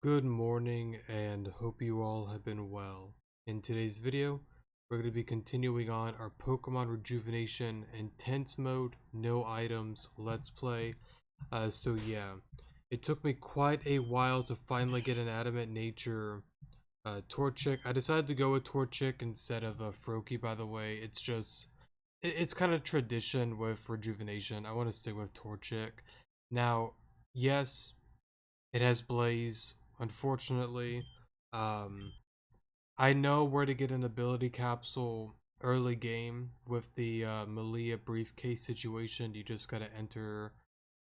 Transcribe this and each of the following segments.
Good morning and hope you all have been well. In today's video, we're going to be continuing on our Pokemon Rejuvenation Intense Mode, no items, let's play. So yeah, it took me quite a while to finally get an Adamant Nature Torchic. I decided to go with Torchic instead of Froakie, by the way. It's kind of tradition with Rejuvenation. I want to stick with Torchic. Now, yes, it has Blaze, unfortunately. Um, I know where to get an ability capsule early game with the Malia briefcase situation. You just gotta enter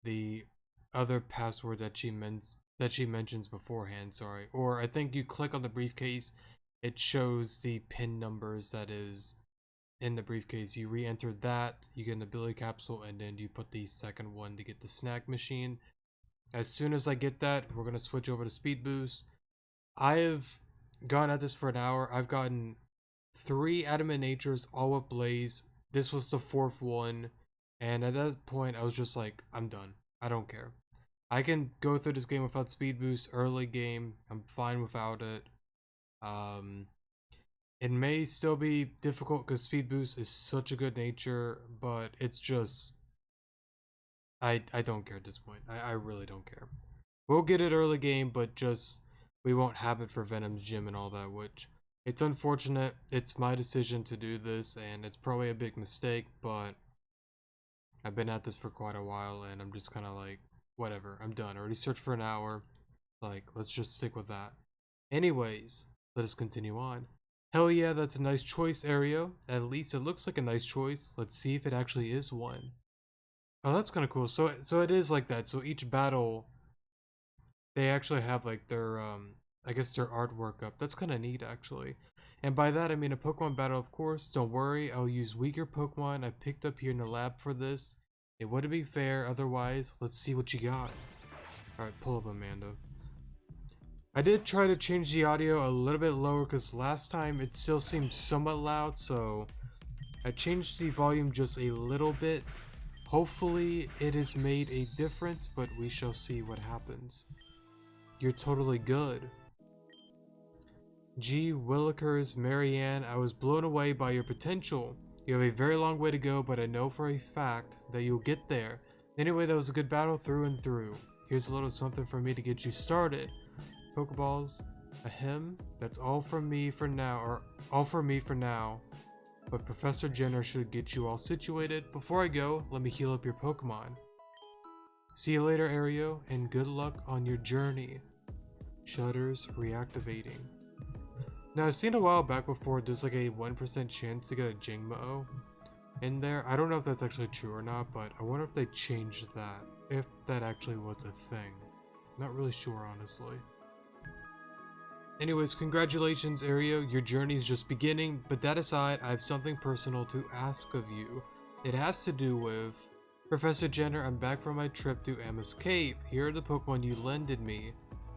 the other password that she mentions beforehand. Sorry, or I think you click on the briefcase, it shows the pin numbers that is in the briefcase. You re-enter that, you get an ability capsule, and then you put the second one to get the snack machine. As soon as I get that, we're going to switch over to Speed Boost. I have gone at this for an hour. I've gotten 3 Adamant Natures, all with Blaze. This was the 4th one. And at that point, I was just like, I'm done. I don't care. I can go through this game without Speed Boost early game. I'm fine without it. Um, it may still be difficult because Speed Boost is such a good nature, but it's just I don't care at this point. I really don't care. We'll get it early game, but just we won't have it for Venom's gym and all that, which it's unfortunate. It's my decision to do this, and it's probably a big mistake, but I've been at this for quite a while, and I'm just kind of like, whatever, I'm done. I already searched for an hour. Like, let's just stick with that. Anyways, let us continue on. Hell yeah, that's a nice choice, Aereo. At least it looks like a nice choice. Let's see if it actually is one. Oh, that's kind of cool. So it is like that. So each battle, they actually have like their I guess their artwork up. That's kind of neat actually. And by that I mean a Pokemon battle, of course. Don't worry, I'll use weaker Pokemon I picked up here in the lab for this. It wouldn't be fair otherwise. Let's see what you got. Alright, pull up Amanda. I did try to change the audio a little bit lower because last time it still seemed somewhat loud, so I changed the volume just a little bit. Hopefully it has made a difference, but we shall see what happens. You're totally good. Gee Willikers, Marianne, I was blown away by your potential. You have a very long way to go, but I know for a fact that you'll get there. Anyway, that was a good battle through and through. Here's a little something for me to get you started. Pokeballs, ahem, that's all from me for now, or all for me for now. But Professor Jenner should get you all situated. Before I go, let me heal up your Pokemon. See you later, Aereo, and good luck on your journey. Shutters reactivating. Now, I've seen a while back before there's like a 1% chance to get a Jingmo in there. I don't know if that's actually true or not, but I wonder if they changed that. If that actually was a thing. Not really sure, honestly. Anyways, congratulations, Aereo. Your journey is just beginning, but that aside, I have something personal to ask of you. It has to do with... Professor Jenner, I'm back from my trip to Emma's Cave. Here are the Pokemon you lended me.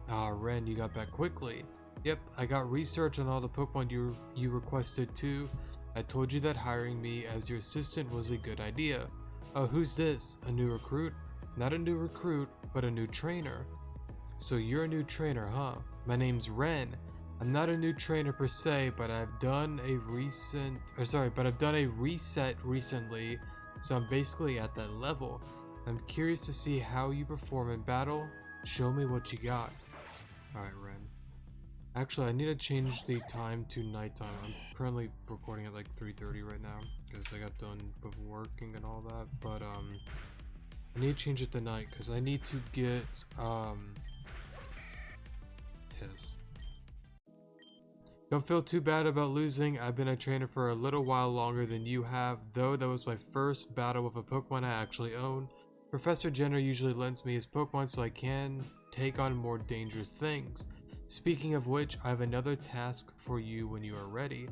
Ah, Ren, you got back quickly. Yep, I got research on all the Pokemon you requested too. I told you that hiring me as your assistant was a good idea. Oh, who's this? A new recruit? Not a new recruit, but a new trainer. So you're a new trainer, huh? My name's Ren. I'm not a new trainer per se, but I've done a reset recently, so I'm basically at that level. I'm curious to see how you perform in battle. Show me what you got. Alright, Ren. Actually, I need to change the time to nighttime. I'm currently recording at like 3:30 right now, because I got done with working and all that, but I need to change it to night, because I need to get, his. Don't feel too bad about losing. I've been a trainer for a little while longer than you have, though that was my first battle with a Pokemon I actually own. Professor Jenner usually lends me his Pokemon so I can take on more dangerous things. Speaking of which, I have another task for you when you are ready.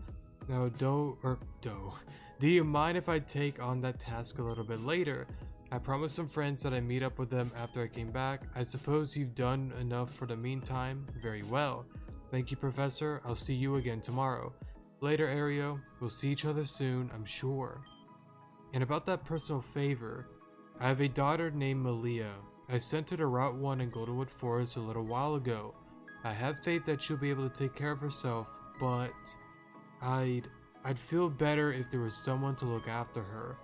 Now, do you mind if I take on that task a little bit later? I promised some friends that I meet up with them after I came back. I suppose you've done enough for the meantime. Very well. Thank you, Professor. I'll see you again tomorrow. Later, Aereo. We'll see each other soon, I'm sure. And about that personal favor, I have a daughter named Malia. I sent her to Route 1 in Goldenwood Forest a little while ago. I have faith that she'll be able to take care of herself, but I'd feel better if there was someone to look after her.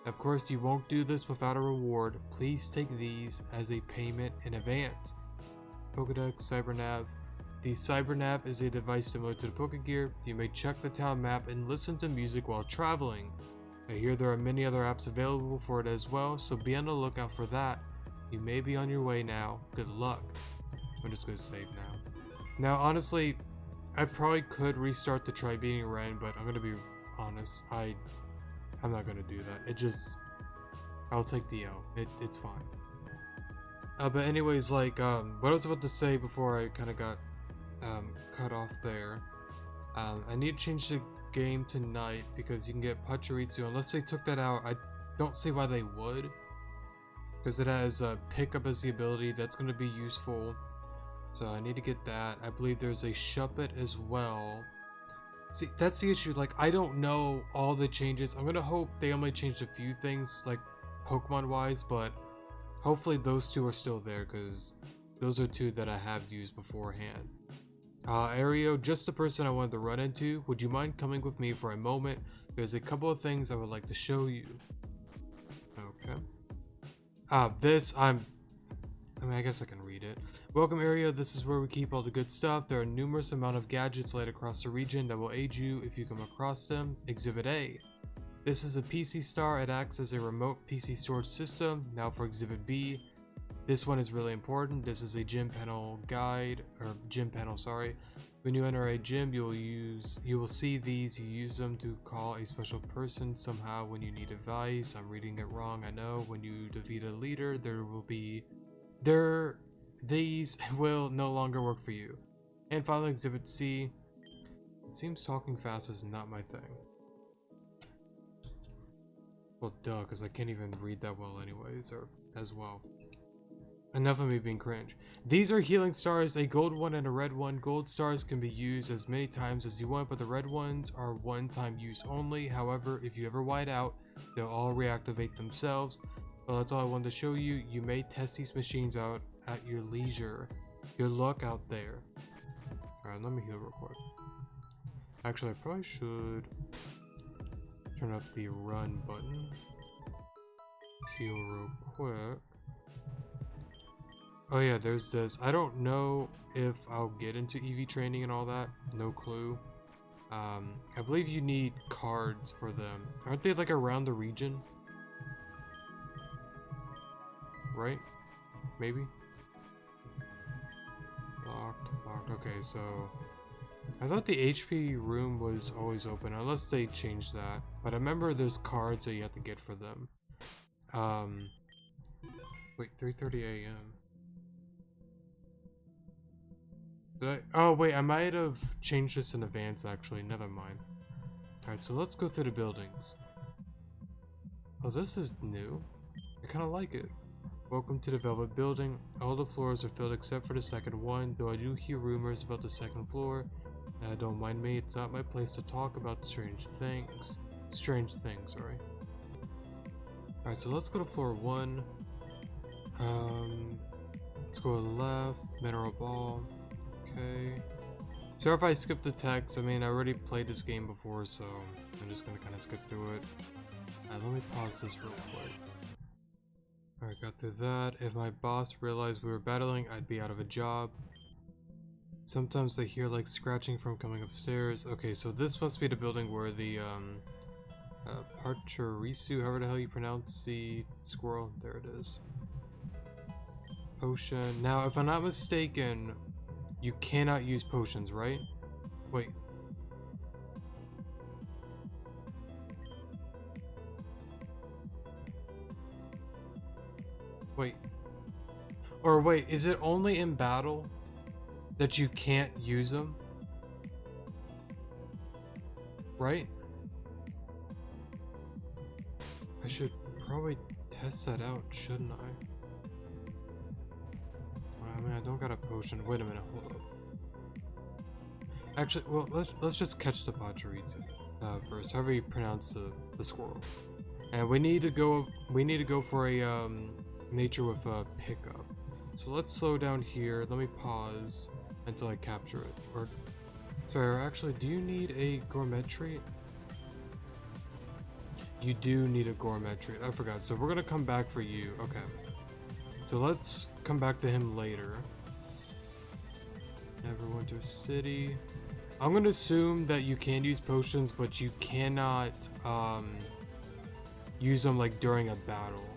Of course, you won't do this without a reward. Please take these as a payment in advance. Pokedex, Cybernav. The Cybernav is a device similar to the Pokegear. You may check the town map and listen to music while traveling. I hear there are many other apps available for it as well, so be on the lookout for that. You may be on your way now. Good luck. I'm just gonna save now. Now, honestly, I probably could restart the try beating Ren, but I'm gonna be honest, I'm not gonna do that. I'll take the L. It's fine. But anyways, like, what I was about to say before I kind of got cut off there. I need to change the game to night because you can get Pachirisu. Unless they took that out, I don't see why they would. Because it has pickup as the ability. That's going to be useful. So I need to get that. I believe there's a Shuppet as well. See, that's the issue. Like, I don't know all the changes. I'm going to hope they only changed a few things, like Pokemon-wise, but hopefully those two are still there because those are two that I have used beforehand. Aereo, just the person I wanted to run into. Would you mind coming with me for a moment? There's a couple of things I would like to show you. Okay. I guess I can read it. Welcome, Aereo. This is where we keep all the good stuff. There are numerous amount of gadgets laid across the region that will aid you if you come across them. Exhibit A. This is a PC Star. It acts as a remote PC storage system. Now for Exhibit B. This one is really important. This is a gym panel guide, or gym panel, sorry. When you enter a gym, you will see these. You use them to call a special person somehow when you need advice. I'm reading it wrong, I know. When you defeat a leader, these will no longer work for you. And finally, Exhibit C. It seems talking fast is not my thing. Well, duh, because I can't even read that well anyways, or as well. Enough of me being cringe. These are healing stars, a gold one and a red one. Gold stars can be used as many times as you want, but the red ones are one-time use only. However, if you ever white out, they'll all reactivate themselves. Well, that's all I wanted to show you. You may test these machines out at your leisure. Good luck out there. Alright, let me heal real quick. Actually, I probably should turn up the run button. Heal real quick. Oh yeah, there's this. I don't know if I'll get into EV training and all that. No clue. I believe you need cards for them. Aren't they like around the region? Right? Maybe? Locked. Okay, so I thought the HP room was always open, unless they changed that. But I remember there's cards that you have to get for them. Wait, 3:30 a.m. Oh wait, I might have changed this in advance actually, never mind. Alright, so let's go through the buildings. Oh, this is new. I kind of like it. Welcome to the Velvet Building. All the floors are filled except for the second one, though I do hear rumors about the second floor. Don't mind me, it's not my place to talk about strange things. Sorry. Alright, so let's go to floor 1. Let's go to the left, Mineral Ball. Okay. So if I skip the text, I mean, I already played this game before, so I'm just gonna kind of skip through it. Let me pause this real quick. Alright, got through that. If my boss realized we were battling, I'd be out of a job. Sometimes they hear like scratching from coming upstairs. Okay, so this must be the building where the Pachirisu, however the hell you pronounce the squirrel. There it is. Potion. Now, if I'm not mistaken, you cannot use potions, right? Wait. Wait. Or wait, is it only in battle that you can't use them? Right? I should probably test that out, shouldn't I? I mean, I don't got a potion. Wait a minute, hold up. Actually, well, let's just catch the Pachirisu first, however you pronounce the squirrel. And we need to go for a nature with a pickup. So let's slow down here. Let me pause, until I capture it. Or, sorry, actually, do you need a gourmet treat? You do need a gourmet treat. I forgot. So we're gonna come back for you. Okay. So let's come back to him later. Neverwinter City. I'm gonna assume that you can use potions, but you cannot use them like during a battle,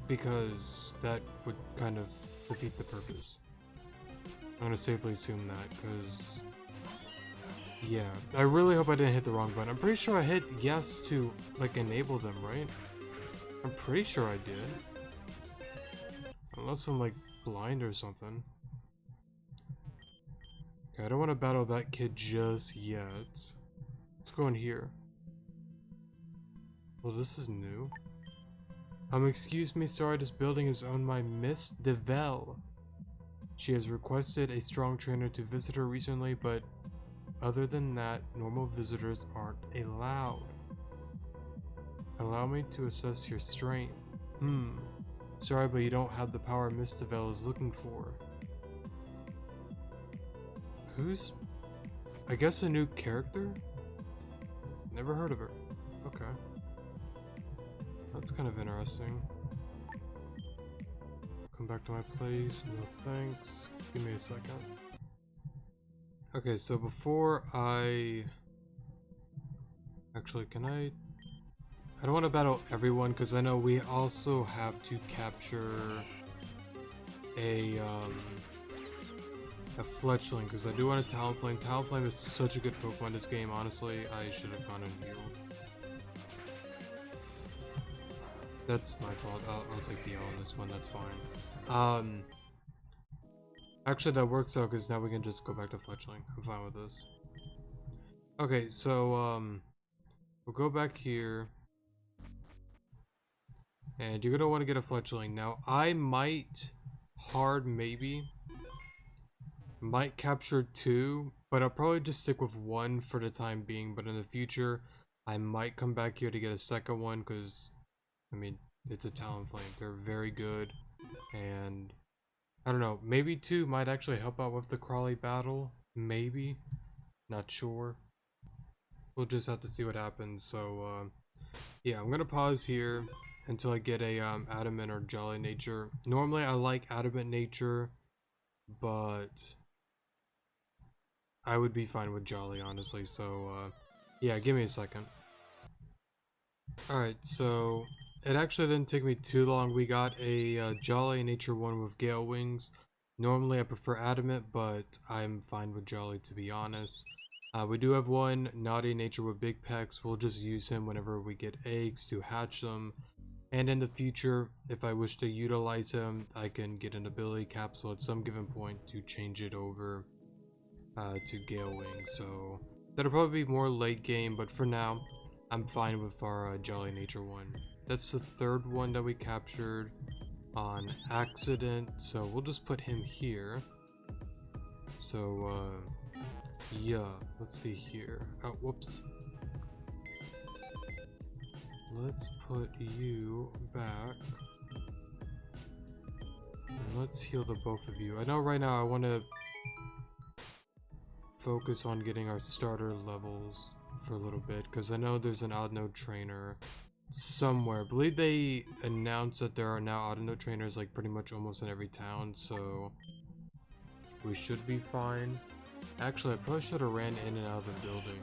because that would kind of defeat the purpose. I'm gonna safely assume that, because yeah, I really hope I didn't hit the wrong button. I'm pretty sure I hit yes to like enable them, right? I'm pretty sure I did, unless I'm like blind or something. Okay, I don't want to battle that kid just yet. Let's go in here. Well, this is new. Excuse me, sorry, this building is owned by Miss DeVell. She has requested a strong trainer to visit her recently, but other than that, normal visitors aren't allowed. Allow me to assess your strength. Sorry, but you don't have the power Miss DeVell is looking for. Who's... I guess a new character? Never heard of her. Okay. That's kind of interesting. Come back to my place. No thanks. Give me a second. Okay, so before I... Actually, can I don't want to battle everyone, because I know we also have to capture a Fletchling, because I do want a Talonflame. Talonflame is such a good Pokemon in this game, honestly. I should have gone in heal. That's my fault. I'll take the L on this one, that's fine. Actually, that works out, because now we can just go back to Fletchling. I'm fine with this. Okay, so, we'll go back here. And you're gonna want to get a Fletchling. Now, I might might capture 2, but I'll probably just stick with 1 for the time being. But in the future, I might come back here to get a second one, because, I mean, it's a Talonflame. They're very good, and I don't know, maybe 2 might actually help out with the Crawley battle. Maybe. Not sure. We'll just have to see what happens. So, yeah, I'm gonna pause here until I get a Adamant or Jolly Nature. Normally I like Adamant Nature, but I would be fine with Jolly, honestly. So yeah, give me a second. Alright, so it actually didn't take me too long. We got a Jolly Nature 1 with Gale Wings. Normally I prefer Adamant, but I'm fine with Jolly, to be honest. We do have one Naughty Nature with Big Pecs. We'll just use him whenever we get eggs to hatch them. And in the future, if I wish to utilize him, I can get an ability capsule at some given point to change it over to Gale Wing. So that'll probably be more late game, but for now, I'm fine with our Jolly Nature 1. That's the 3rd one that we captured on accident, so we'll just put him here. So yeah, let's see here. Oh, whoops. Let's put you back. And let's heal the both of you. I know right now I want to focus on getting our starter levels for a little bit, because I know there's an odd node trainer somewhere. I believe they announced that there are now odd node trainers like pretty much almost in every town, so we should be fine. Actually, I probably should have ran in and out of the building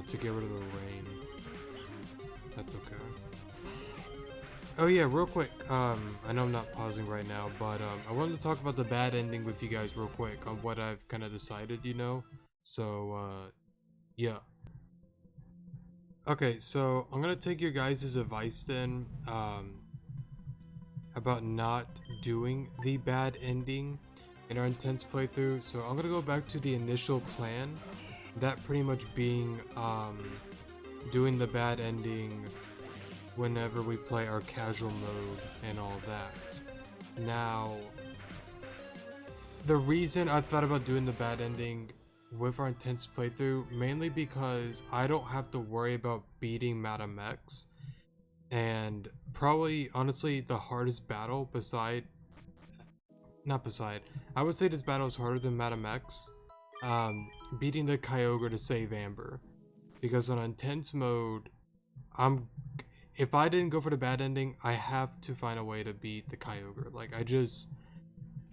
to get rid of the rain. That's okay. Oh yeah, real quick, I know I'm not pausing right now, but I wanted to talk about the bad ending with you guys real quick on what I've kind of decided, you know? So, yeah. Okay, so I'm gonna take your guys' advice then, about not doing the bad ending in our intense playthrough. So I'm gonna go back to the initial plan, that pretty much being, doing the bad ending whenever we play our casual mode and all that. Now, the reason I thought about doing the bad ending with our intense playthrough, mainly because I don't have to worry about beating Madam X, and probably honestly the hardest battle not beside. I would say this battle is harder than Madam X. Beating the Kyogre to save Amber, because on intense mode, if I didn't go for the bad ending, I have to find a way to beat the Kyogre. Like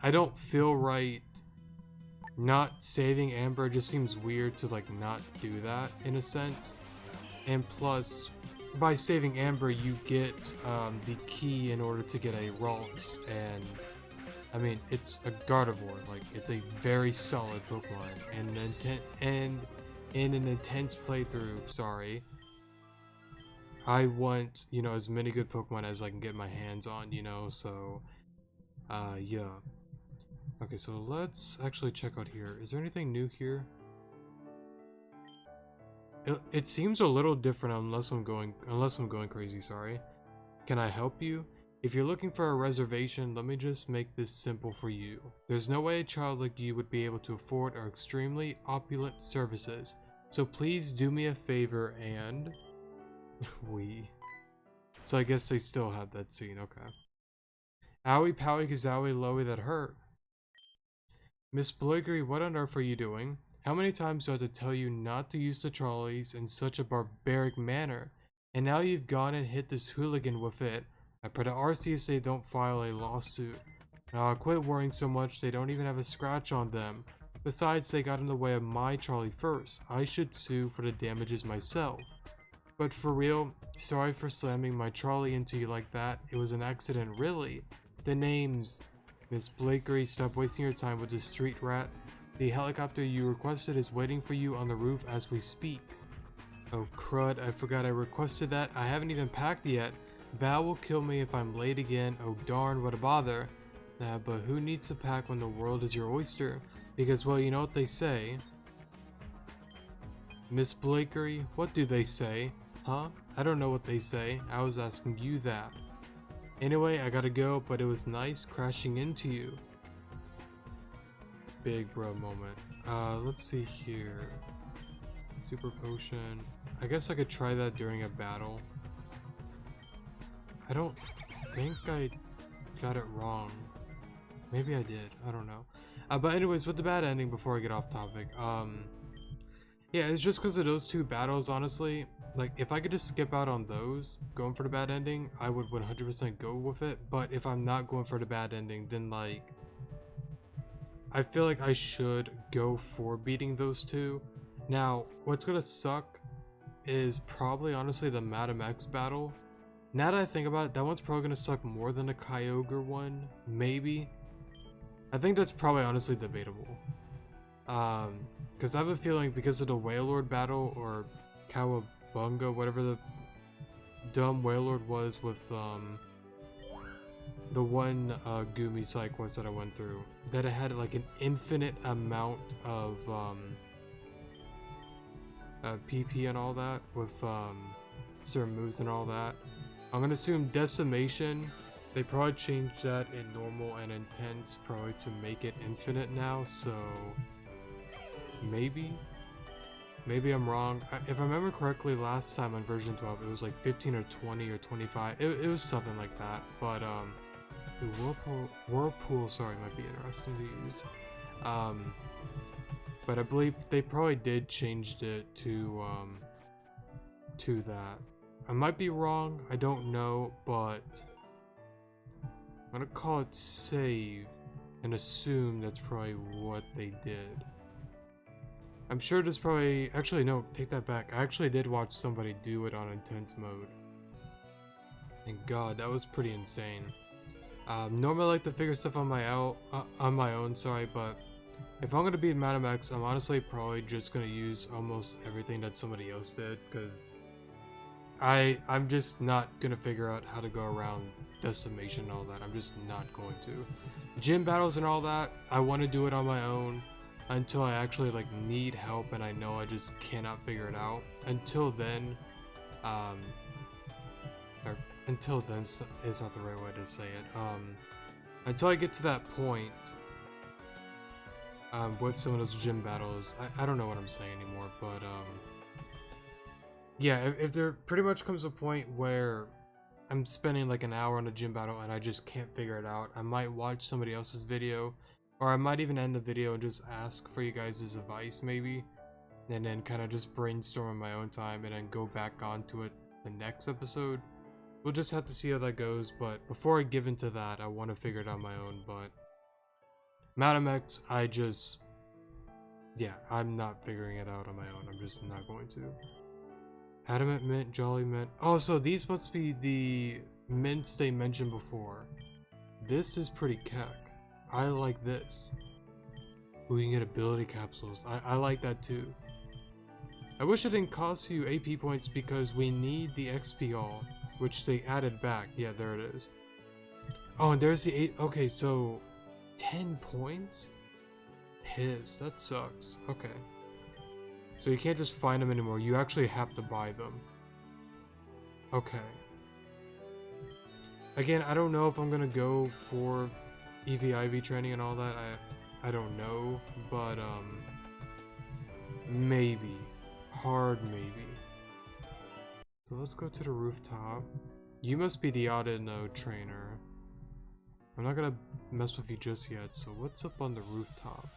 I don't feel right not saving Amber. It just seems weird to like not do that in a sense. And plus, by saving Amber, you get the key in order to get a Ralts, and I mean it's a Gardevoir. Like it's a very solid Pokemon, and in an intense playthrough, sorry, I want, you know, as many good Pokemon as I can get my hands on, you know. So yeah. Okay, so let's actually check out here. Is there anything new here? It seems a little different unless I'm going crazy, sorry. Can I help you? If you're looking for a reservation, let me just make this simple for you. There's no way a child like you would be able to afford our extremely opulent services. So please do me a favor and... So I guess they still have that scene, okay. Owie powie kazowie lowie that hurt. Miss Blakely, what on earth are you doing? How many times do I have to tell you not to use the trolleys in such a barbaric manner? And now you've gone and hit this hooligan with it. I pray to RCS they don't file a lawsuit. Now I'll quit worrying so much they don't even have a scratch on them. Besides, they got in the way of my trolley first. I should sue for the damages myself. But for real, sorry for slamming my trolley into you like that. It was an accident, really. The names... Miss Blakely, stop wasting your time with this street rat. The helicopter you requested is waiting for you on the roof as we speak. Oh crud, I forgot I requested that. I haven't even packed yet. Val will kill me if I'm late again. Oh darn, what a bother. But who needs to pack when the world is your oyster? Because, well, you know what they say. Miss Blakely, what do they say? Huh? I don't know what they say. I was asking you that. Anyway, I gotta go, but it was nice crashing into you. Big bro moment. Let's see here. Super potion. I guess I could try that during a battle. I don't think I got it wrong. Maybe I did. I don't know. But anyways, with the bad ending, before I get off topic, yeah, it's just because of those two battles, honestly. Like, if I could just skip out on those, going for the bad ending, I would 100% go with it. But if I'm not going for the bad ending, then, like, I feel like I should go for beating those two. Now, what's gonna suck is probably, honestly, the Madam X battle. Now that I think about it, that one's probably gonna suck more than the Kyogre one. Maybe. I think that's probably, honestly, debatable. Because I have a feeling because of the Wailord battle, or Cowabunga, whatever the dumb Wailord was with the one Goomy Psych was that I went through, that it had like an infinite amount of PP and all that, with certain moves and all that. I'm gonna assume Decimation, they probably changed that in normal and intense probably to make it infinite now, so maybe I'm wrong. If I remember correctly, last time on version 12 it was like 15 or 20 or 25. It was something like that. But Whirlpool, sorry, might be interesting to use. But I believe they probably did change it to that. I might be wrong, I don't know, but I'm gonna call it save and assume that's probably what they did. I'm sure there's probably... Actually, no, take that back. I actually did watch somebody do it on intense mode. And god, that was pretty insane. Normally I like to figure stuff on my own, sorry, but if I'm gonna beat Madam X, I'm honestly probably just gonna use almost everything that somebody else did, because I'm just not gonna figure out how to go around Decimation and all that. I'm just not going to. Gym battles and all that, I want to do it on my own until I actually like need help and I know I just cannot figure it out. Until then, until then is not the right way to say it. Until I get to that point, with some of those gym battles, I don't know what I'm saying anymore, but yeah, if there pretty much comes a point where I'm spending like an hour on a gym battle and I just can't figure it out, I might watch somebody else's video, or I might even end the video and just ask for you guys' advice maybe, and then kind of just brainstorm on my own time and then go back onto it the next episode. We'll just have to see how that goes, but before I give into that, I want to figure it out on my own. But Madam X, yeah, I'm not figuring it out on my own. I'm just not going to. Adamant Mint, Jolly Mint. Oh, so these must be the mints they mentioned before. This is pretty keck. I like this. We can get ability capsules. I like that too. I wish it didn't cost you AP points because we need the XP all, which they added back. Yeah, there it is. Oh, and there's the 8. Okay, so 10 points? Piss, that sucks. Okay. So you can't just find them anymore. You actually have to buy them. Okay. Again, I don't know if I'm gonna go for EV/IV training and all that. I don't know, but maybe. Hard maybe. So let's go to the rooftop. You must be the Audino trainer. I'm not gonna mess with you just yet, so what's up on the rooftop?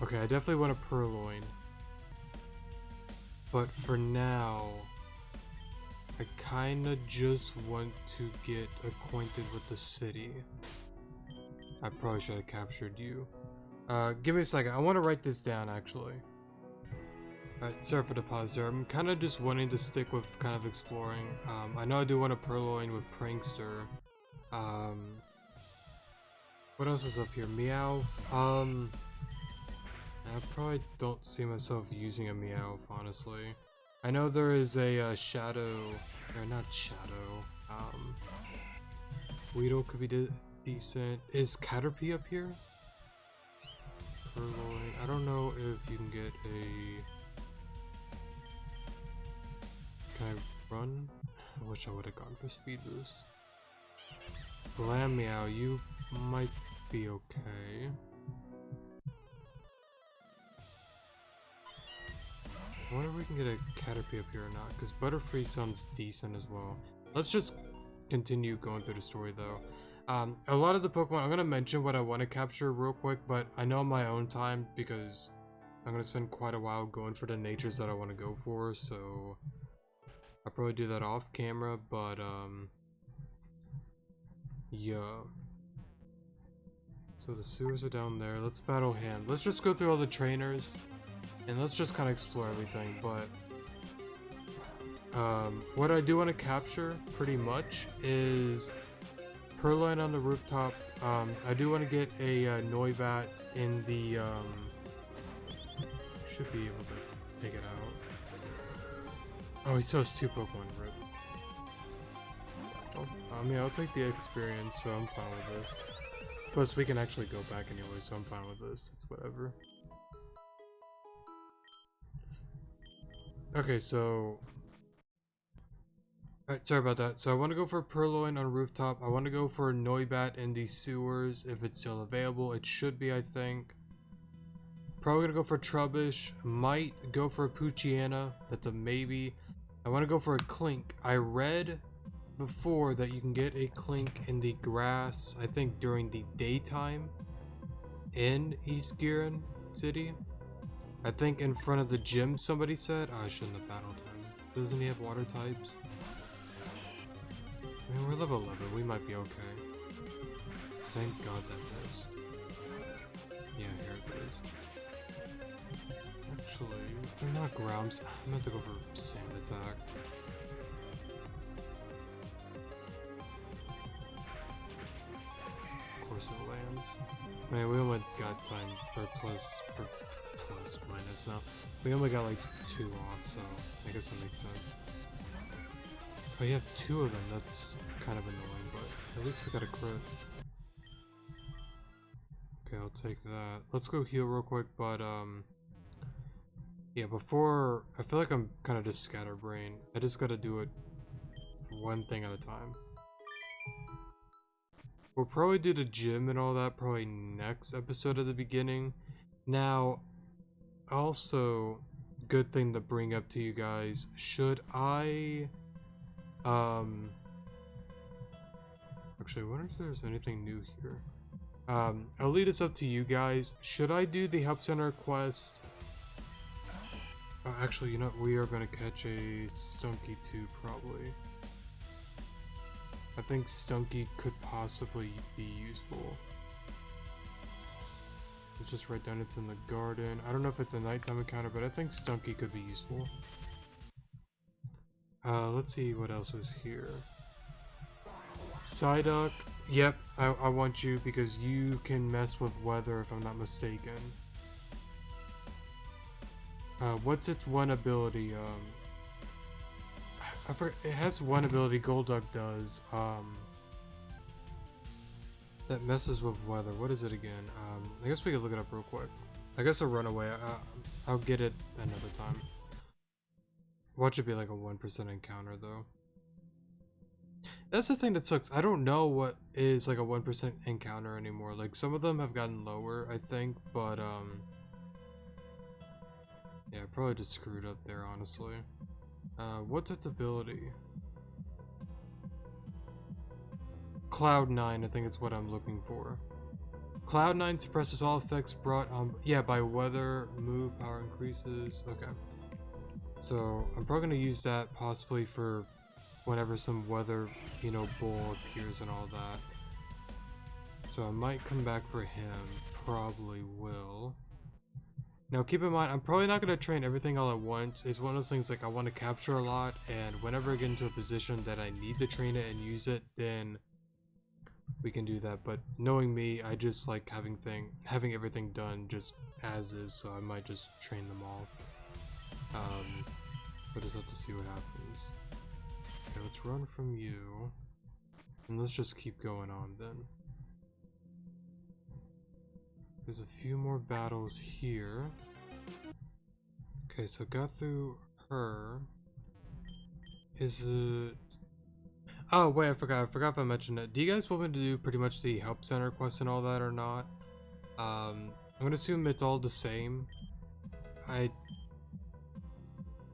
Okay, I definitely want a Purloin. But for now, I kinda just want to get acquainted with the city. I probably should have captured you. Give me a second, I want to write this down actually. Alright, sorry for the pause there. I'm kind of just wanting to stick with kind of exploring. I know I do want a Purloin with Prankster. What else is up here? Meowth. I probably don't see myself using a Meowth, honestly. I know there is a Shadow, or not Shadow. Weedle could be decent. Is Caterpie up here? Purloin. I don't know if you can get a. Can I run? I wish I would have gone for speed boost. Meow, you might be okay. I wonder if we can get a Caterpie up here or not, because Butterfree sounds decent as well. Let's just continue going through the story though. A lot of the Pokemon, I'm going to mention what I want to capture real quick, but I know my own time because I'm going to spend quite a while going for the natures that I want to go for, so I'll probably do that off camera, but yeah. So the sewers are down there. Let's battle hand. Let's just go through all the trainers and let's just kind of explore everything, but what I do want to capture pretty much is Purloin on the rooftop. I do want to get a Noibat in the should be able to take it out. Oh, he still has 2 Pokemon, rip. Oh, I mean, I'll take the experience, so I'm fine with this. Plus, we can actually go back anyway, so I'm fine with this. It's whatever. Okay, so. Alright, sorry about that. So I want to go for Purloin on rooftop. I want to go for Noibat in the sewers if it's still available. It should be, I think. Probably gonna go for Trubbish. Might go for a Poochyena. That's a maybe. I want to go for a Clink. I read before that you can get a Clink in the grass, I think during the daytime in East Giran City. I think in front of the gym somebody said. Oh, I shouldn't have battled him. Doesn't he have water types? I mean, we're level 11, we might be okay. Thank God that does. Yeah, here it is. Actually, they're not grounds. I meant to go for sand attack. Of course it lands. Man, we only got time for plus minus now. We only got like 2 off, so I guess that makes sense. Oh, you have 2 of them. That's kind of annoying, but at least we got a crit. Okay, I'll take that. Let's go heal real quick, but yeah, before I feel like I'm kind of just scatterbrained. I just gotta do it one thing at a time. We'll probably do the gym and all that probably next episode at the beginning. Now, also, good thing to bring up to you guys. Should I Actually, I wonder if there's anything new here. I'll leave this up to you guys. Should I do the Help Center quest? Actually, you know, we are gonna catch a Stunky too, probably. I think Stunky could possibly be useful. Let's just write down it's in the garden. I don't know if it's a nighttime encounter, but I think Stunky could be useful. Let's see what else is here. Psyduck. Yep, I want you because you can mess with weather if I'm not mistaken. What's its one ability? I forget, it has one ability Golduck does, that messes with weather. What is it again? I guess we could look it up real quick. I guess a runaway. I'll get it another time. Watch it be like a 1% encounter though. That's the thing that sucks. I don't know what is like a 1% encounter anymore. Like some of them have gotten lower, I think, but yeah, I probably just screwed up there, honestly. What's its ability? Cloud 9, I think is what I'm looking for. Cloud 9 suppresses all effects brought on, yeah, by weather, move, power increases. Okay. So I'm probably gonna use that possibly for whenever some weather, you know, bull appears and all that. So I might come back for him. Probably will. Now keep in mind, I'm probably not going to train everything all at once. It's one of those things like I want to capture a lot, and whenever I get into a position that I need to train it and use it, then we can do that. But knowing me, I just like having everything done just as is, so I might just train them all. We'll just have to see what happens. Okay, let's run from you, and let's just keep going on then. There's a few more battles here. Okay, so got through her. Is it... Oh, wait, I forgot if I mentioned it. Do you guys want me to do pretty much the Help Center quest and all that or not? I'm gonna assume it's all the same. I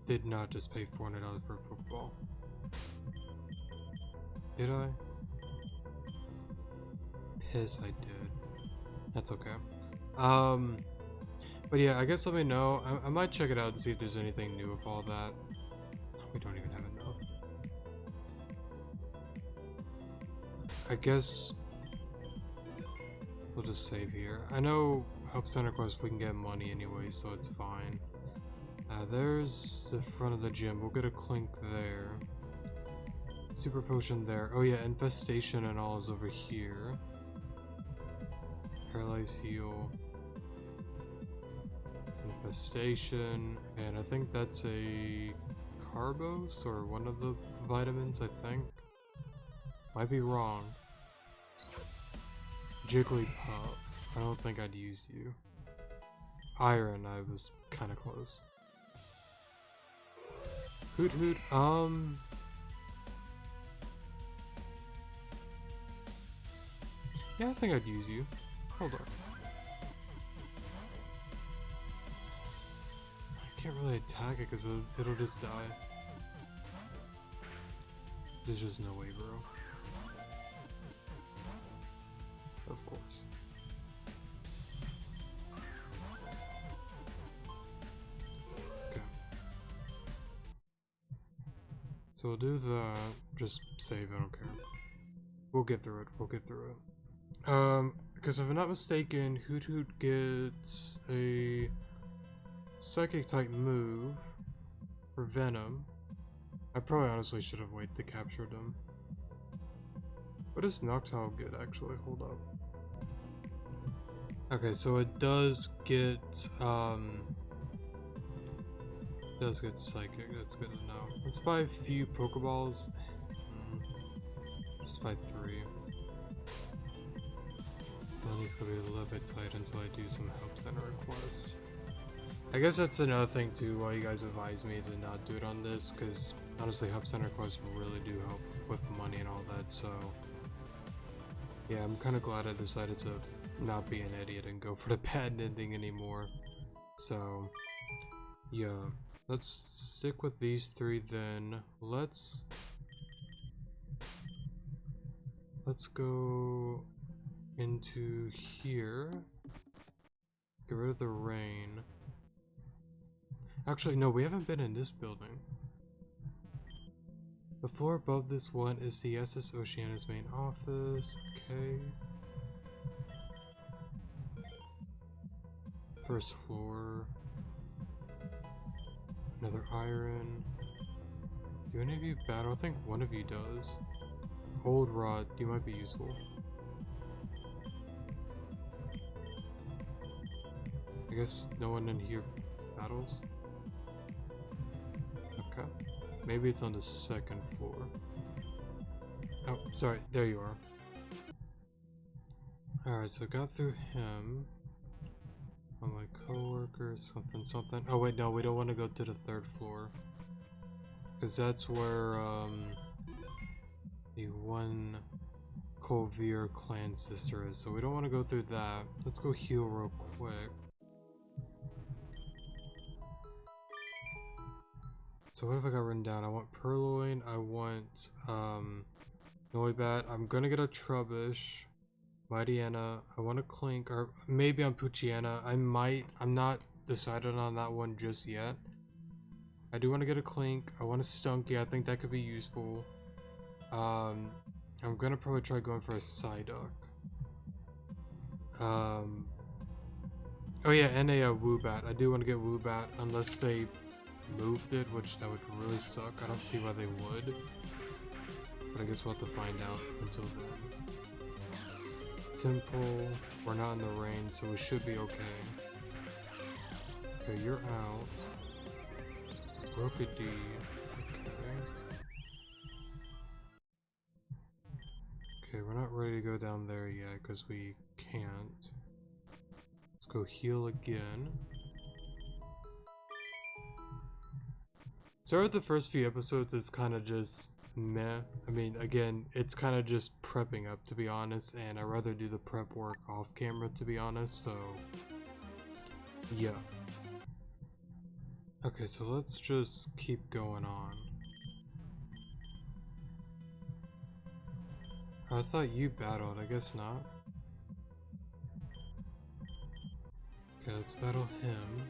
did not just pay $400 for a Pokeball. Did I? Piss, I did. That's okay. But yeah, I guess let me know. I might check it out and see if there's anything new with all that. We don't even have enough. I guess we'll just save here. I know Help Center quest we can get money anyway, so it's fine. There's the front of the gym. We'll get a Clink there. Super Potion there. Oh yeah, Infestation and all is over here. Paralyze Heal. Infestation. And I think that's a Carbos or one of the vitamins, I think. Might be wrong. Jigglypuff. I don't think I'd use you. Iron, I was kind of close. Hoot Hoot, yeah, I think I'd use you. Hold on. I can't really attack it because it'll just die. There's just no way, bro. Of course. Okay. So we'll do that. Just save, I don't care. We'll get through it. We'll get through it. Because if I'm not mistaken, Hoot Hoot gets a Psychic type move for Venom. I probably honestly should have waited to capture them. What does Noctowl get actually? Hold up. Okay, so it does get Psychic. That's good to know. Let's buy a few Pokeballs. Just buy 3. Money's gonna be a little bit tight until I do some Help Center requests. I guess that's another thing too, why you guys advise me to not do it on this, because honestly Help Center quests really do help with money and all that, so yeah, I'm kind of glad I decided to not be an idiot and go for the bad ending anymore. So yeah, let's stick with these 3 then. Let's Let's go into here. Get rid of the rain. Actually, no, we haven't been in this building. The floor above this one is the SS Oceana's main office. Okay. First floor. Another iron. Do any of you battle? I think one of you does. Old rod, you might be useful. I guess no one in here battles. Okay. Maybe it's on the second floor. Oh, sorry, there you are. Alright, so got through him. One of my coworkers, something. Oh wait, no, we don't want to go to the third floor. Because that's where, the one Colvier clan sister is. So we don't want to go through that. Let's go heal real quick. So what have I got written down? I want Purloin, I want, Noibat, I'm gonna get a Trubbish, Mightyena, I want a Clink, or maybe I'm Poochyena, I'm not decided on that one just yet. I do want to get a Clink, I want a Stunky, I think that could be useful. I'm gonna probably try going for a Psyduck. Oh yeah, and a Woobat, I do want to get Woobat, unless they moved it, which that would really suck. I don't see why they would, but I guess we'll have to find out until then. Temple, we're not in the rain, so we should be okay. Okay, you're out. Rookidee, okay. Okay, we're not ready to go down there yet, because we can't. Let's go heal again. So the first few episodes is kind of just meh. I mean, again, it's kind of just prepping up, to be honest, and I'd rather do the prep work off camera, to be honest, so yeah. Okay, so let's just keep going on. I thought you battled, I guess not. Okay, let's battle him.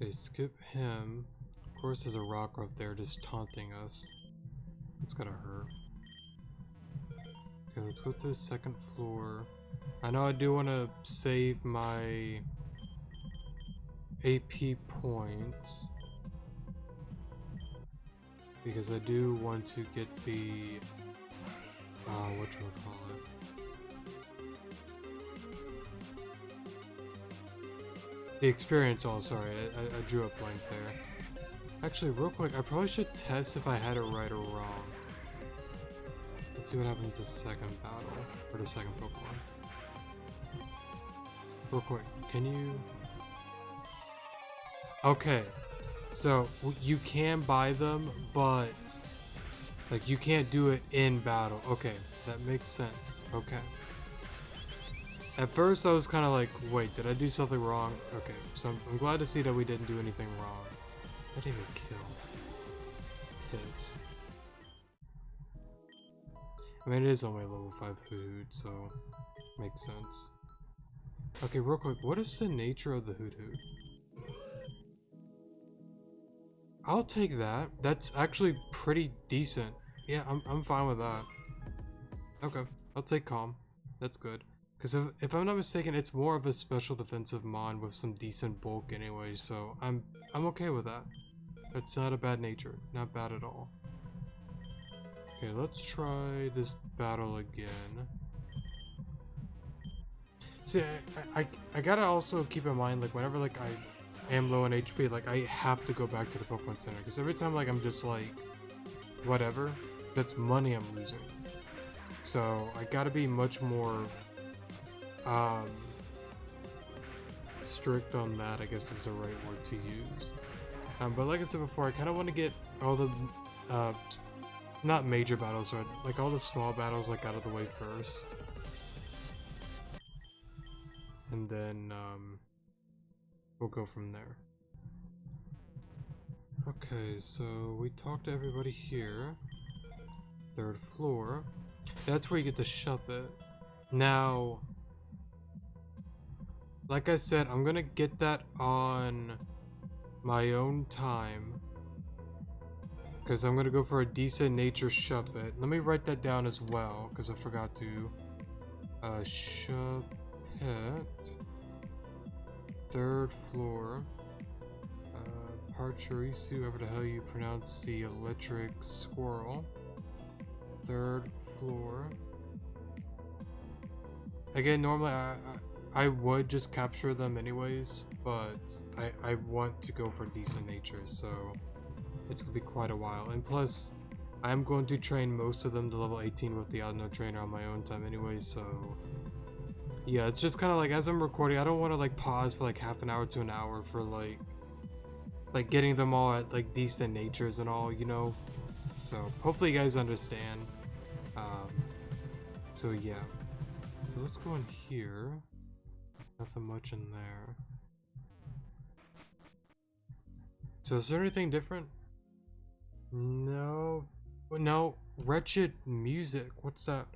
Okay, skip him. Of course there's a rock up there just taunting us. That's gotta hurt. Okay, let's go to the second floor. I know I do want to save my AP points, because I do want to get the whatchamacallit. The experience, oh sorry, I drew a blank there. Actually, real quick, I probably should test if I had it right or wrong. Let's see what happens the second battle, or the second Pokemon. Real quick, can you... Okay, so you can buy them, but like you can't do it in battle. Okay, that makes sense. Okay. At first I was kind of like, wait, did I do something wrong? Okay, so I'm glad to see that we didn't do anything wrong. I didn't even kill his. I mean, it is only a level 5 Hoot, so makes sense. Okay, real quick, what is the nature of the Hoot? I'll take that. That's actually pretty decent. Yeah, I'm fine with that. Okay, I'll take Calm. That's good. Because if I'm not mistaken, it's more of a special defensive mon with some decent bulk anyway, so I'm okay with that. That's not a bad nature. Not bad at all. Okay, let's try this battle again. See, I gotta also keep in mind, like, whenever, like, I am low on HP, like, I have to go back to the Pokemon Center, because every time, like, I'm just like, whatever, that's money I'm losing. So, I gotta be much more, strict on that, I guess is the right word to use. But like I said before, I kind of want to get all the, not major battles, but like all the small battles like out of the way first. And then, we'll go from there. Okay, so we talked to everybody here. Third floor. That's where you get to shove it. Now, like I said, I'm gonna get that on my own time, because I'm gonna go for a decent nature Shuppet. Let me write that down as well, because I forgot to. Shuppet, 3rd floor. Parcherisu, whatever the hell you pronounce the electric squirrel. 3rd floor. Again, normally I would just capture them anyways, but I want to go for decent nature, so it's gonna be quite a while. And plus, I'm going to train most of them to level 18 with the Adno trainer on my own time anyways, so yeah, it's just kind of like, as I'm recording, I don't want to like pause for like half an hour to an hour for like getting them all at like decent natures and all, you know. So hopefully you guys understand. So yeah, so let's go in here. Nothing much in there. So is there anything different? No. No. Wretched music. What's that?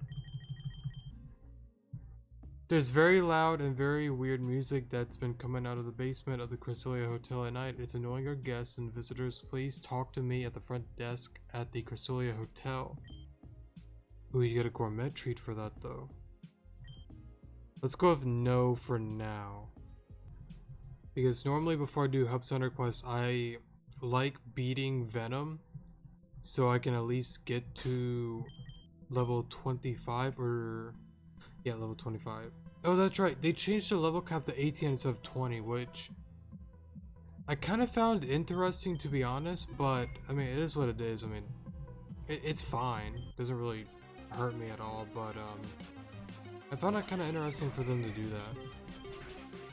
There's very loud and very weird music that's been coming out of the basement of the Crystalia Hotel at night. It's annoying our guests and visitors. Please talk to me at the front desk at the Crystalia Hotel. Ooh, you get a gourmet treat for that though. Let's go with no for now. Because normally before I do Hub Center quests, I like beating Venom so I can at least get to level 25 or... yeah, level 25. Oh, that's right. They changed the level cap to 18 instead of 20, which I kind of found interesting, to be honest, but I mean, it is what it is. I mean, it's fine. It doesn't really hurt me at all, but I found it kind of interesting for them to do that.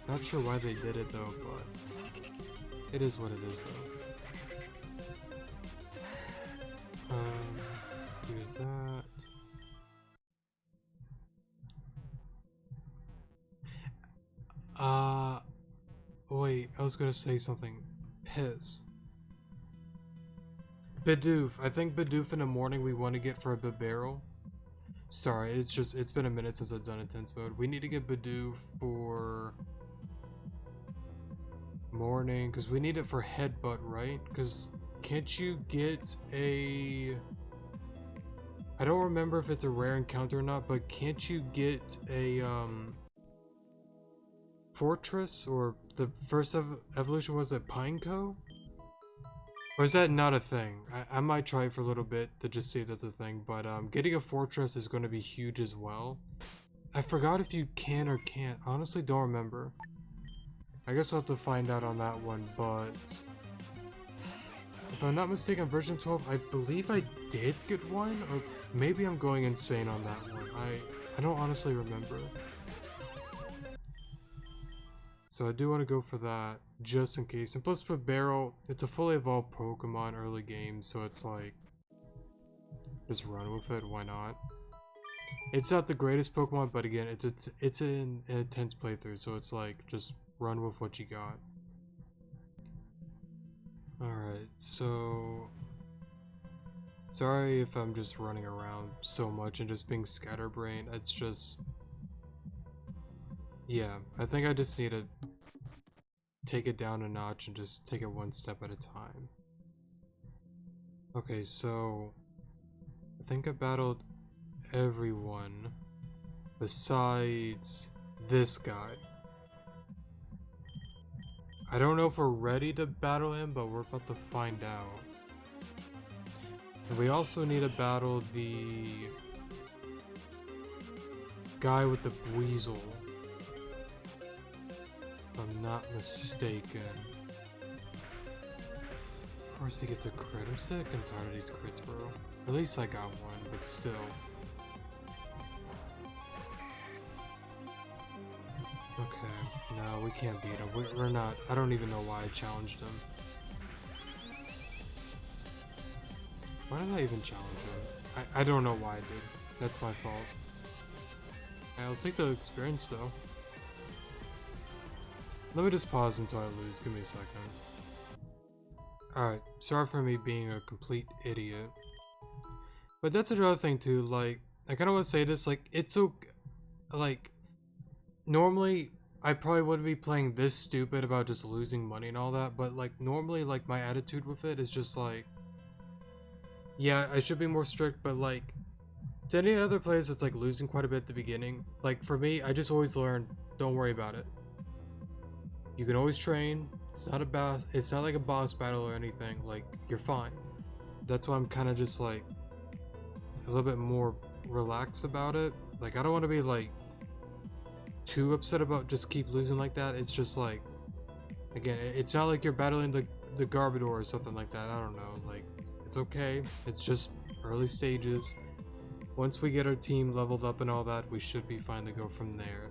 Not sure why they did it though, but it is what it is though. Do that. Wait, I was gonna say something. Piss. Bidoof. I think Bidoof in the morning we want to get for a Bibarel. Sorry, it's been a minute since I've done intense mode. We need to get Bidoof for morning, because we need it for headbutt, right? Because can't you get a... I don't remember if it's a rare encounter or not, but can't you get a fortress, or the first evolution was at Pineco? Or is that not a thing? I might try it for a little bit to just see if that's a thing, but getting a fortress is going to be huge as well. I forgot if you can or can't. Honestly, don't remember. I guess I'll have to find out on that one, but if I'm not mistaken, version 12, I believe I did get one, or maybe I'm going insane on that one. I don't honestly remember. So I do want to go for that, just in case. And plus Bibarel, it's a fully evolved Pokemon early game, so it's like, just run with it, why not? It's not the greatest Pokemon, but again, it's an intense playthrough, so it's like, just run with what you got. Alright, so... sorry if I'm just running around so much and just being scatterbrained, it's just... yeah, I think I just need to take it down a notch and just take it one step at a time. Okay, so I think I battled everyone besides this guy. I don't know if we're ready to battle him, but we're about to find out. And we also need to battle the guy with the Weasel. If I'm not mistaken. Of course he gets a crit. I'm sick and tired of these crits, bro. At least I got one, but still. Okay, no, we can't beat him. We're not. I don't even know why I challenged him. Why did I even challenge him? I don't know why I did. That's my fault. I'll take the experience though. Let me just pause until I lose. Give me a second. Alright, sorry for me being a complete idiot. But that's another thing too, like, I kind of want to say this, like, it's okay, like, normally I probably wouldn't be playing this stupid about just losing money and all that, but like normally like my attitude with it is just like, yeah, I should be more strict, but like to any other players it's like losing quite a bit at the beginning. Like for me, I just always learn, don't worry about it. You can always train. It's not like a boss battle or anything. Like you're fine. That's why I'm kind of just like a little bit more relaxed about it. Like I don't want to be like too upset about just keep losing like that. It's just like, again, it's not like you're battling the Garbodor or something like that. I don't know, like it's okay, it's just early stages. Once we get our team leveled up and all that, we should be fine to go from there.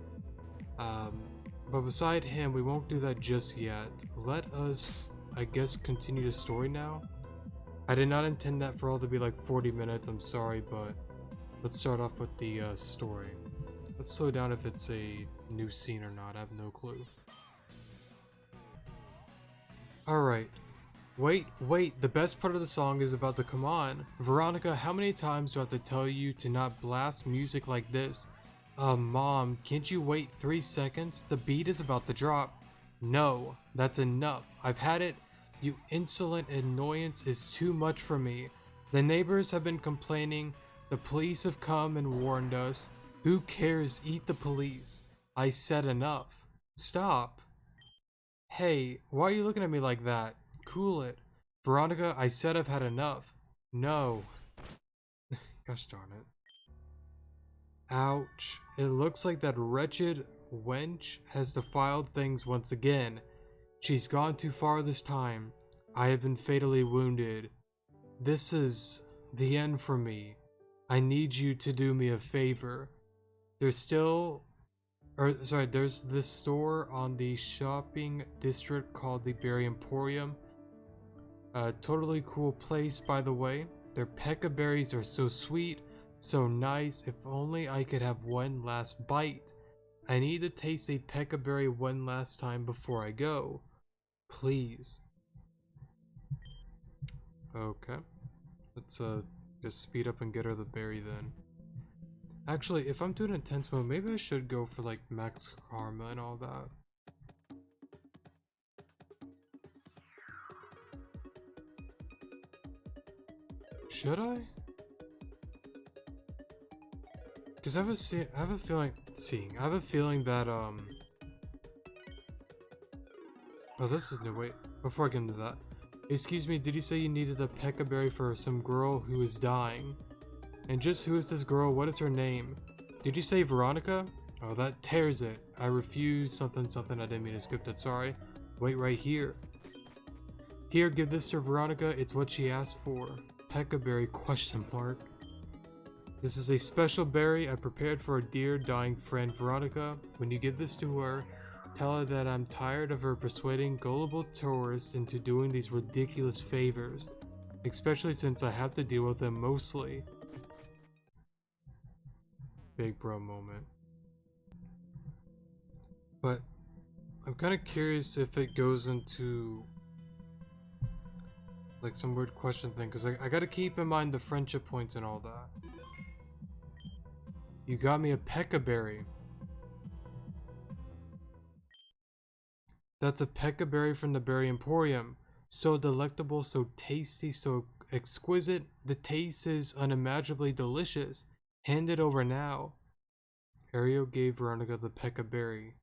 But beside him, we won't do that just yet. Let us, I guess, continue the story now. I did not intend that for all to be like 40 minutes, I'm sorry, but let's start off with the story. Let's slow down if it's a new scene or not, I have no clue. Alright. Wait, the best part of the song is about to come on. Veronica, how many times do I have to tell you to not blast music like this? Mom, can't you wait 3 seconds? The beat is about to drop. No, that's enough. I've had it. You insolent annoyance is too much for me. The neighbors have been complaining. The police have come and warned us. Who cares? Eat the police. I said enough. Stop. Hey, why are you looking at me like that? Cool it. Veronica, I said I've had enough. No. Gosh darn it. Ouch. It looks like that wretched wench has defiled things once again. She's gone too far this time. I have been fatally wounded. This is the end for me. I need you to do me a favor. There's this store on the shopping district called the Berry Emporium. A totally cool place, by the way. Their pekka berries are so sweet, so nice. If only I could have one last bite. I need to taste a pekka berry one last time before I go. Please. Okay. Let's just speed up and get her the berry then. Actually, if I'm doing intense mode, maybe I should go for like max karma and all that. Should I? Because I have a feeling that oh, this is new. Wait, before I get into that, excuse me, did you say you needed a pekka berry for some girl who is dying? And just who is this girl? What is her name? Did you say Veronica? Oh, that tears it. I refuse something. I didn't mean to skip that, sorry. Wait right here. Here, give this to Veronica. It's what she asked for. Pekka berry, question mark. This is a special berry I prepared for a dear dying friend, Veronica. When you give this to her, tell her that I'm tired of her persuading gullible tourists into doing these ridiculous favors. Especially since I have to deal with them mostly. Big bro moment. But I'm kind of curious if it goes into like some weird question thing, because I gotta keep in mind the friendship points and all that. You got me a pekka berry. That's a pekka berry from the Berry Emporium. So delectable, so tasty, so exquisite. The taste is unimaginably delicious. Hand it over now. Ariel gave Veronica the pekka berry.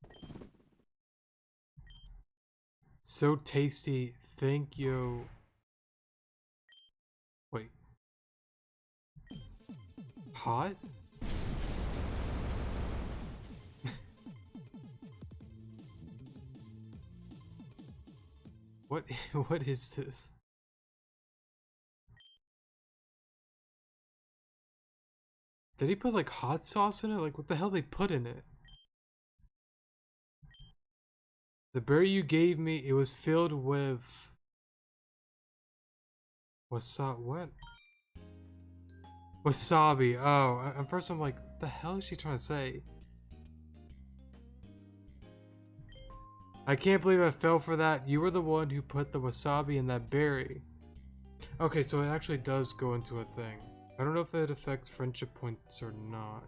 So tasty, thank you. Wait. Hot? What is this? Did he put like hot sauce in it? Like what the hell they put in it? The berry you gave me, it was filled with what? Wasabi. Oh, at first I'm like, what the hell is she trying to say? I can't believe I fell for that. You were the one who put the wasabi in that berry. Okay, so it actually does go into a thing. I don't know if it affects friendship points or not.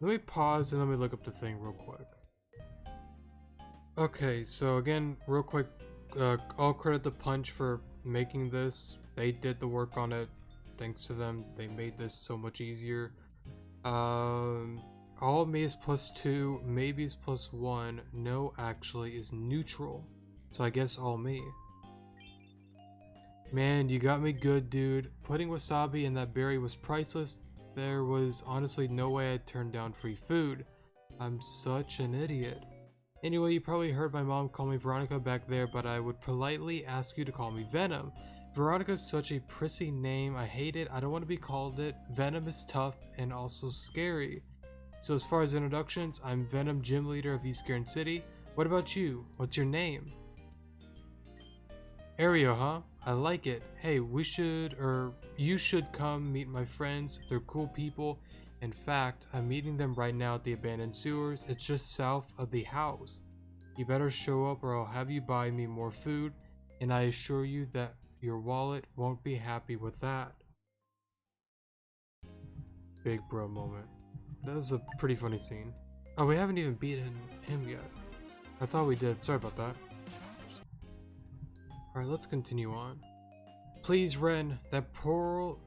Let me pause and let me look up the thing real quick. Okay, so again, real quick, all credit to Punch for making this. They did the work on it. Thanks to them, they made this so much easier. All me is +2, maybe is +1, no actually is neutral. So I guess all me. Man, you got me good, dude. Putting wasabi in that berry was priceless. There was honestly no way I'd turn down free food. I'm such an idiot. Anyway, you probably heard my mom call me Veronica back there, but I would politely ask you to call me Venom. Veronica's such a prissy name, I hate it, I don't want to be called it. Venom is tough and also scary. So as far as introductions, I'm Venom, gym leader of East Garden City. What about you? What's your name? Ario, huh? I like it. Hey, you should come meet my friends. They're cool people. In fact, I'm meeting them right now at the abandoned sewers. It's just south of the house. You better show up or I'll have you buy me more food, and I assure you that your wallet won't be happy with that. Big bro moment. That was a pretty funny scene. Oh, we haven't even beaten him yet. I thought we did. Sorry about that. Alright, let's continue on. Please, Ren, that poor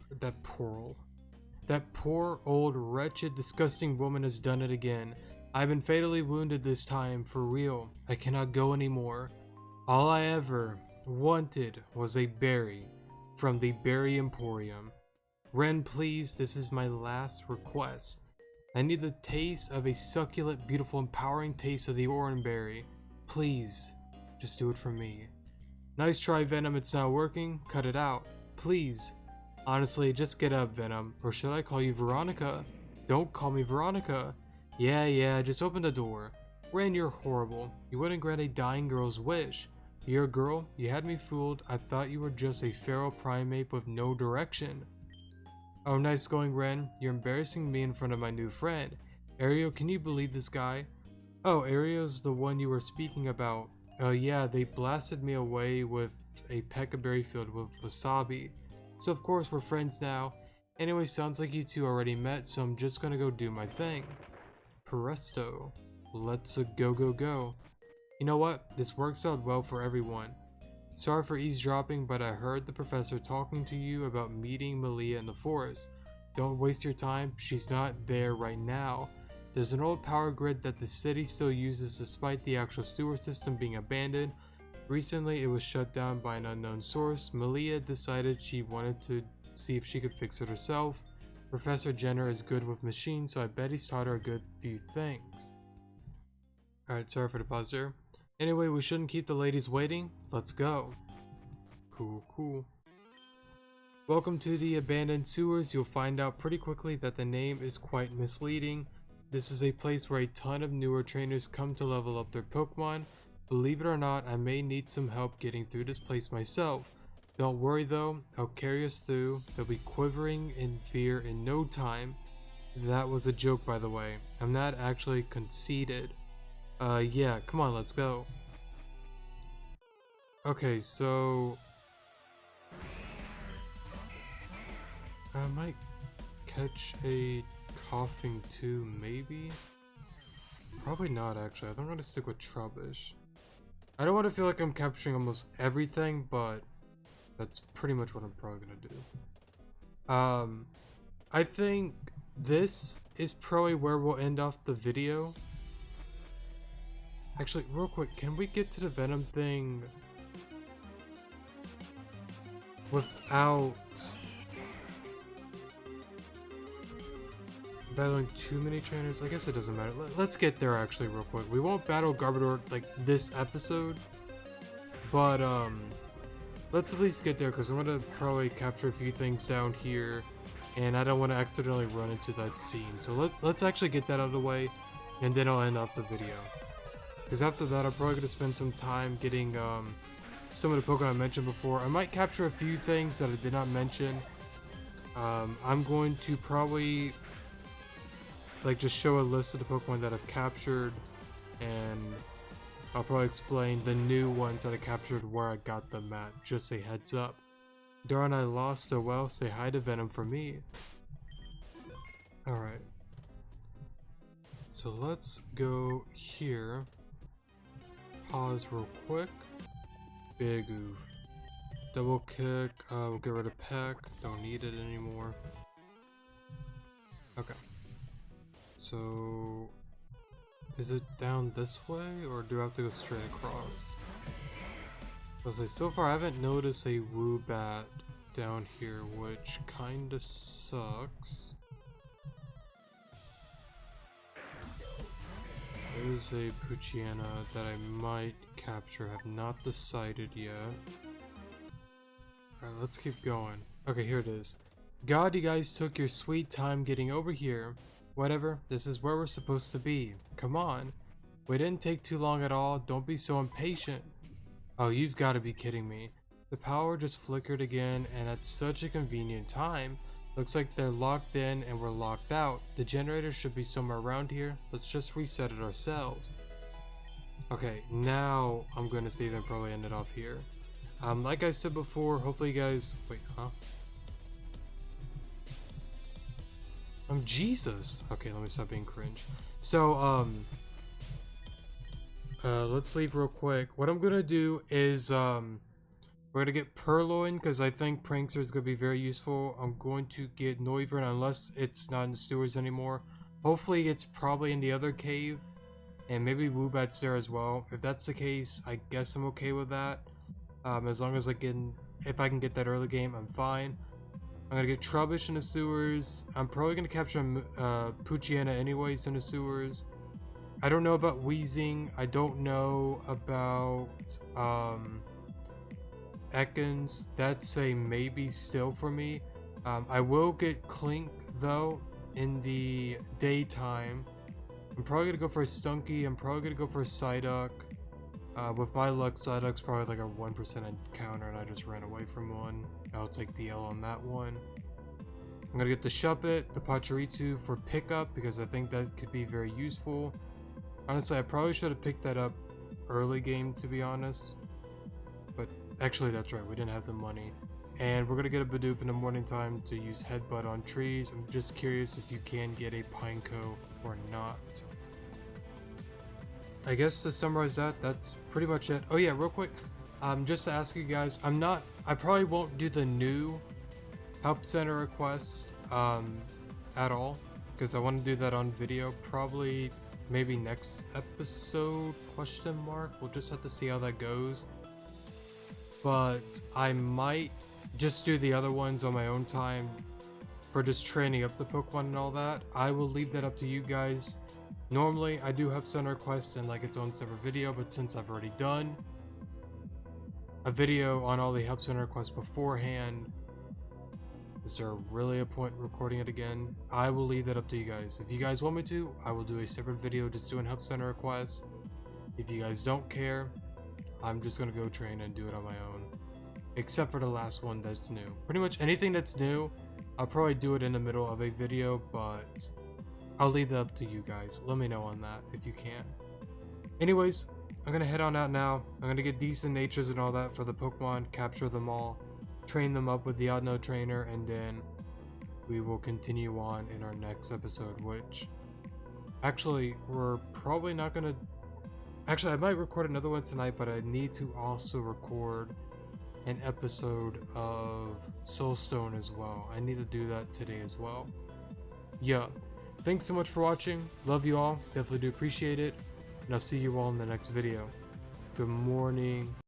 old, wretched, disgusting woman has done it again. I've been fatally wounded this time, for real. I cannot go anymore. All I ever wanted was a berry from the Berry Emporium. Ren, please, this is my last request. I need the taste of a succulent, beautiful, empowering taste of the orange berry. Please, just do it for me. Nice try, Venom, it's not working. Cut it out. Please. Honestly, just get up, Venom. Or should I call you Veronica? Don't call me Veronica. Yeah, just open the door. Ren, you're horrible. You wouldn't grant a dying girl's wish. You're a girl? You had me fooled. I thought you were just a feral primate with no direction. Oh, nice going, Ren. You're embarrassing me in front of my new friend. Ario, can you believe this guy? Oh, Ario's the one you were speaking about. Yeah, they blasted me away with a peckaberry filled with wasabi. So of course we're friends now. Anyway, sounds like you two already met, so I'm just gonna go do my thing. Presto. Let's go. You know what? This works out well for everyone. Sorry for eavesdropping, but I heard the professor talking to you about meeting Malia in the forest. Don't waste your time, she's not there right now. There's an old power grid that the city still uses despite the actual sewer system being abandoned. Recently it was shut down by an unknown source. Malia decided she wanted to see if she could fix it herself. Professor Jenner is good with machines, so I bet he's taught her a good few things. Alright, sorry for the pause there. Anyway, we shouldn't keep the ladies waiting. Let's go. Cool. Welcome to the abandoned sewers. You'll find out pretty quickly that the name is quite misleading. This is a place where a ton of newer trainers come to level up their Pokemon. Believe it or not, I may need some help getting through this place myself. Don't worry though, I'll carry us through. They'll be quivering in fear in no time. That was a joke, by the way. I'm not actually conceited. Yeah, come on, let's go. Okay, so I might catch a coughing too, maybe? Probably not, actually. I think I'm gonna stick with Trubbish. I don't want to feel like I'm capturing almost everything, but that's pretty much what I'm probably gonna do. I think this is probably where we'll end off the video. Actually, real quick, can we get to the Venom thing without battling too many trainers? I guess it doesn't matter. Let's get there actually real quick. We won't battle Garbodor like this episode, but let's at least get there because I'm gonna probably capture a few things down here, and I don't want to accidentally run into that scene. So let's actually get that out of the way, and then I'll end off the video. Because after that, I'm probably gonna spend some time getting some of the Pokemon I mentioned before. I might capture a few things that I did not mention. I'm going to probably like just show a list of the Pokemon that I've captured, and I'll probably explain the new ones that I captured where I got them at, just a heads up. Darn, I lost. Oh well, say hi to Venom for me. Alright. So let's go here. Pause real quick. Big oof. Double kick. We'll get rid of Peck. Don't need it anymore. Okay. So, is it down this way, or do I have to go straight across? I was like, so far I haven't noticed a Woobat down here, which kinda sucks. There's a Poochyena that I might capture, have not decided yet. Alright, let's keep going. Okay, here it is. God, you guys took your sweet time getting over here. Whatever, this is where we're supposed to be. Come on. We didn't take too long at all, don't be so impatient. Oh, you've got to be kidding me. The power just flickered again, and at such a convenient time. Looks like they're locked in and we're locked out. The generator should be somewhere around here. Let's just reset it ourselves. Okay, now I'm gonna save and probably end it off here. Like I said before, hopefully you guys... Wait, huh? Jesus! Okay, let me stop being cringe. So, let's leave real quick. What I'm gonna do is, we're gonna get Purloin, because I think Prankster is gonna be very useful. I'm going to get Noivern, unless it's not in the sewers anymore. Hopefully it's probably in the other cave, and maybe Woobat's there as well. If that's the case, I guess I'm okay with that. As long as if I can get that early game, I'm fine. I'm gonna get Trubbish in the sewers. I'm probably gonna capture Poochyena anyways in the sewers. I don't know about Weezing. I don't know about Ekans. That's a maybe still for me. I will get Clink though in the daytime. I'm probably gonna go for a Stunky. I'm probably gonna go for a Psyduck. With my luck, Psyduck's probably like a 1% encounter, and I just ran away from one. I'll take the L on that one. I'm gonna get the Shuppet, the Pachirisu for pickup, because I think that could be very useful. Honestly, I probably should have picked that up early game, to be honest. But actually, that's right, we didn't have the money. And we're gonna get a Bidoof in the morning time to use Headbutt on trees. I'm just curious if you can get a Pineco or not. I guess to summarize that, that's pretty much it. Oh yeah, real quick, just to ask you guys, I probably won't do the new help center request at all, because I want to do that on video, probably maybe next episode, question mark. We'll just have to see how that goes. But I might just do the other ones on my own time for just training up the Pokemon and all that. I will leave that up to you guys. Normally, I do help center requests in like its own separate video, but since I've already done a video on all the help center requests beforehand, is there really a point in recording it again? I will leave that up to you guys. If you guys want me to, I will do a separate video just doing help center requests. If you guys don't care, I'm just gonna go train and do it on my own. Except for the last one that's new. Pretty much anything that's new, I'll probably do it in the middle of a video, but I'll leave that up to you guys. Let me know on that if you can. Anyways, I'm gonna head on out now. I'm gonna get decent natures and all that for the Pokemon, capture them all, train them up with the Oddnote trainer, and then we will continue on in our next episode, which actually we're probably not gonna... Actually, I might record another one tonight, but I need to also record an episode of Soulstone as well. I need to do that today as well. Yeah. Thanks so much for watching. Love you all. Definitely do appreciate it. And I'll see you all in the next video. Good morning.